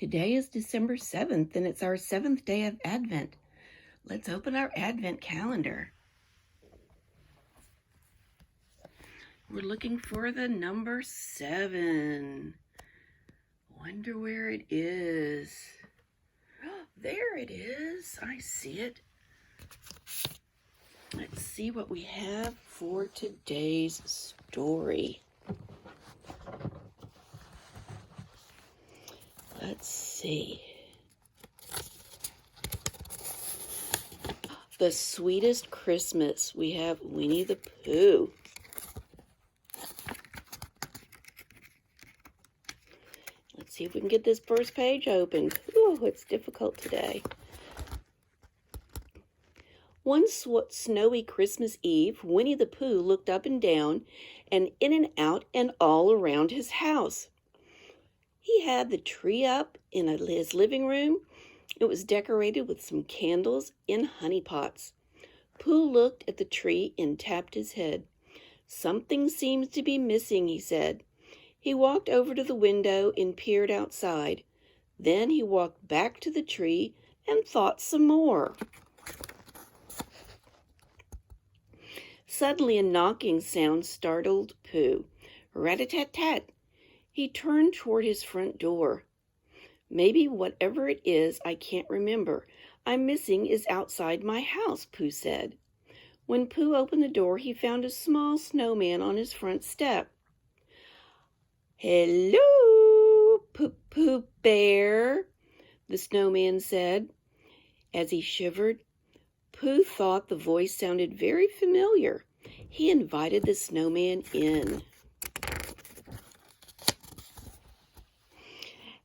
Today is December 7th, and it's our 7th day of Advent. Let's open our Advent calendar. We're looking for the number 7. Wonder where it is. Oh, there it is. I see it. Let's see what we have for today's story. Let's see. The Sweetest Christmas. We have Winnie the Pooh. Let's see if we can get this first page open. Ooh, it's difficult today. One snowy Christmas Eve, Winnie the Pooh looked up and down and in and out and all around his house. He had the tree up in his living room. It was decorated with some candles in honey pots. Pooh looked at the tree and tapped his head. "Something seems to be missing," he said. He walked over to the window and peered outside. Then he walked back to the tree and thought some more. Suddenly a knocking sound startled Pooh. Rat-a-tat-tat. He turned toward his front door. "Maybe whatever it is I can't remember I'm missing is outside my house," Pooh said. When Pooh opened the door, he found a small snowman on his front step. "Hello, Pooh Bear," the snowman said. As he shivered, Pooh thought the voice sounded very familiar. He invited the snowman in.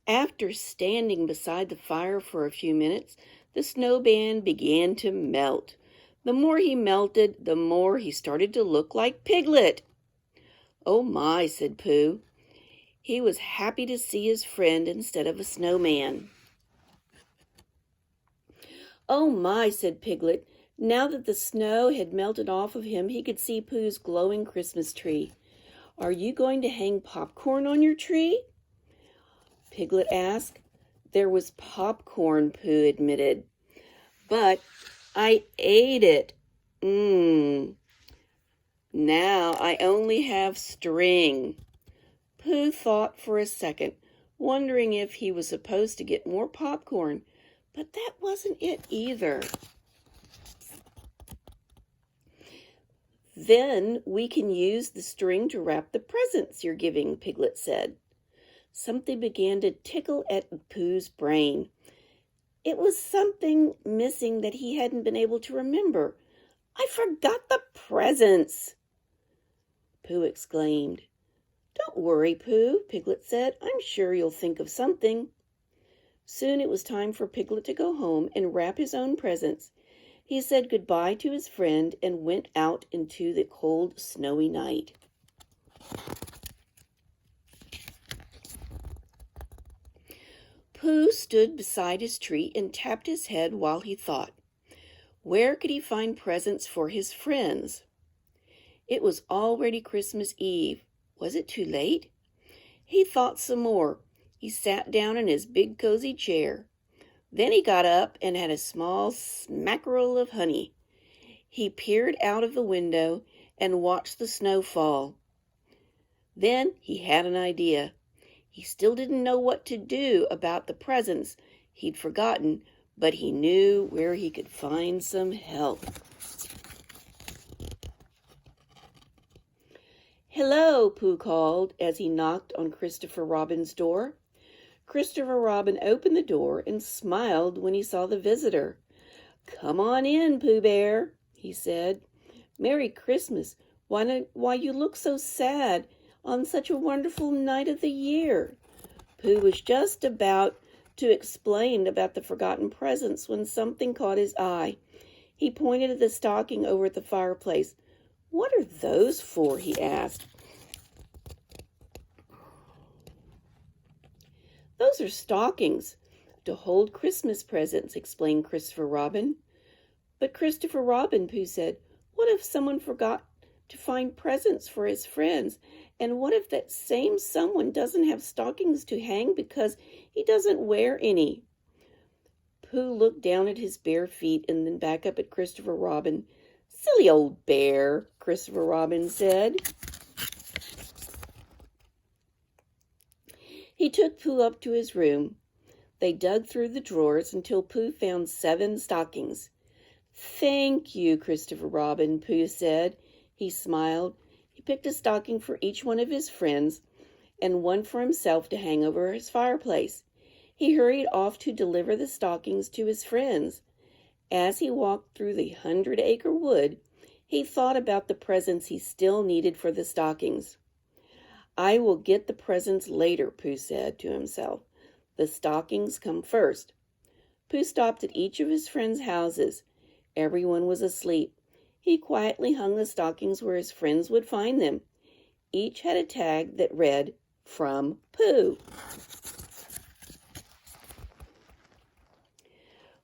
After standing beside the fire for a few minutes, the snowman began to melt. The more he melted, the more he started to look like Piglet. "Oh my," said Pooh. He was happy to see his friend instead of a snowman. "Oh my," said Piglet. Now that the snow had melted off of him, he could see Pooh's glowing Christmas tree. "Are you going to hang popcorn on your tree?" Piglet asked. "There was popcorn," Pooh admitted. "But I ate it. Now I only have string." Pooh thought for a second, wondering if he was supposed to get more popcorn, but that wasn't it either. "Then we can use the string to wrap the presents you're giving," Piglet said. Something began to tickle at Pooh's brain. It was something missing that he hadn't been able to remember. "I forgot the presents!" Pooh exclaimed. "Don't worry, Pooh," Piglet said. "I'm sure you'll think of something." Soon it was time for Piglet to go home and wrap his own presents. He said goodbye to his friend and went out into the cold, snowy night. Pooh stood beside his tree and tapped his head while he thought. Where could he find presents for his friends? It was already Christmas Eve. Was it too late? He thought some more. He sat down in his big cozy chair. Then he got up and had a small smackerel of honey. He peered out of the window and watched the snow fall. Then he had an idea. He still didn't know what to do about the presents he'd forgotten, but he knew where he could find some help. "Hello," Pooh called as he knocked on Christopher Robin's door. Christopher Robin opened the door and smiled when he saw the visitor. "Come on in, Pooh Bear," he said. "Merry Christmas. Why you look so sad on such a wonderful night of the year?" Pooh was just about to explain about the forgotten presents when something caught his eye. He pointed at the stocking over at the fireplace. "What are those for?" he asked. "Those are stockings to hold Christmas presents," explained Christopher Robin. "But Christopher Robin," Pooh said, "what if someone forgot to find presents for his friends And what if that same someone doesn't have stockings to hang because he doesn't wear any? Pooh looked down at his bare feet and then back up at Christopher Robin. "Silly old bear," Christopher Robin said. He took Pooh up to his room. They dug through the drawers until Pooh found 7 stockings. "Thank you, Christopher Robin," Pooh said. He smiled. He picked a stocking for each one of his friends and one for himself to hang over his fireplace. He hurried off to deliver the stockings to his friends. As he walked through the 100-acre wood, he thought about the presents he still needed for the stockings. "I will get the presents later," Pooh said to himself. "The stockings come first." Pooh stopped at each of his friends' houses. Everyone was asleep. He quietly hung the stockings where his friends would find them. Each had a tag that read, "From Pooh."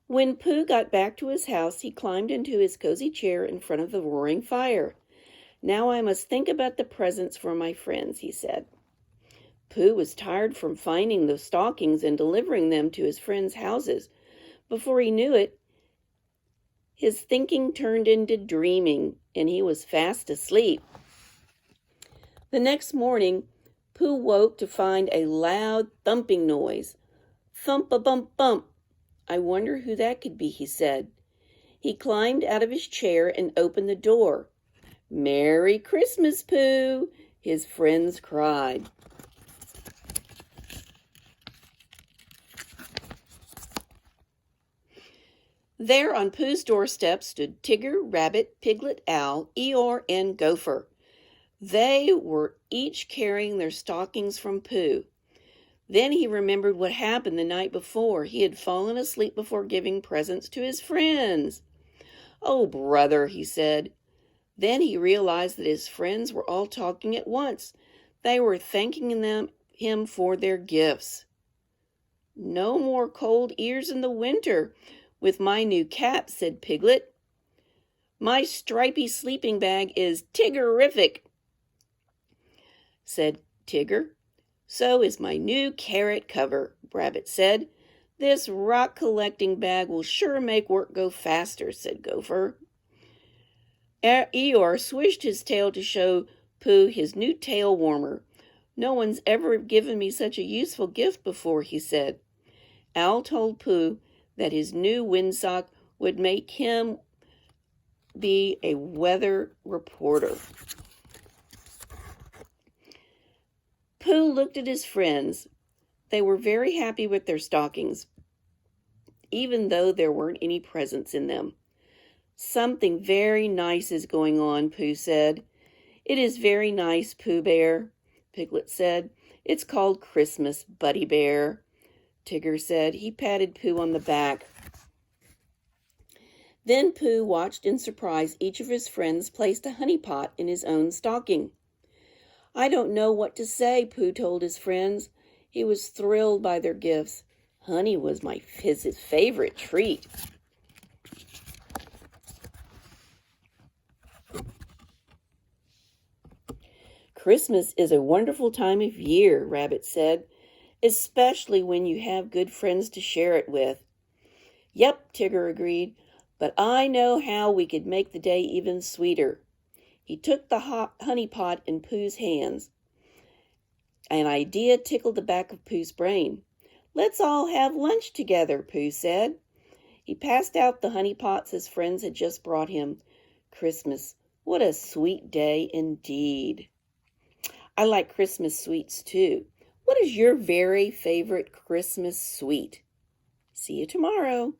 When Pooh got back to his house, he climbed into his cozy chair in front of the roaring fire. "Now I must think about the presents for my friends," he said. Pooh was tired from finding the stockings and delivering them to his friends' houses. Before he knew it, his thinking turned into dreaming, and he was fast asleep. The next morning, Pooh woke to find a loud thumping noise. "Thump-a-bump-bump. I wonder who that could be," he said. He climbed out of his chair and opened the door. "Merry Christmas, Pooh!" his friends cried. There on Pooh's doorstep stood Tigger, Rabbit, Piglet, Owl, Eeyore, and Gopher. They were each carrying their stockings from Pooh. Then he remembered what happened the night before. He had fallen asleep before giving presents to his friends. "Oh, brother," he said. Then he realized that his friends were all talking at once. They were thanking him for their gifts. "No more cold ears in the winter with my new cap," said Piglet. "My stripy sleeping bag is Tiggerific," said Tigger. "So is my new carrot cover," Rabbit said. "This rock collecting bag will sure make work go faster," said Gopher. Eeyore swished his tail to show Pooh his new tail warmer. "No one's ever given me such a useful gift before," he said. Owl told Pooh that his new windsock would make him be a weather reporter. Pooh looked at his friends. They were very happy with their stockings, even though there weren't any presents in them. "Something very nice is going on," Pooh said. "It is very nice, Pooh Bear," Piglet said. "It's called Christmas, Buddy Bear," Tigger said. He patted Pooh on the back. Then Pooh watched in surprise each of his friends placed a honey pot in his own stocking. "I don't know what to say," Pooh told his friends. He was thrilled by their gifts. Honey was his favorite treat. "Christmas is a wonderful time of year," Rabbit said, "especially when you have good friends to share it with." "Yep," Tigger agreed, "but I know how we could make the day even sweeter." He took the honey pot in Pooh's hands. An idea tickled the back of Pooh's brain. "Let's all have lunch together," Pooh said. He passed out the honey pots his friends had just brought him. Christmas, what a sweet day indeed. I like Christmas sweets too. What is your very favorite Christmas sweet? See you tomorrow.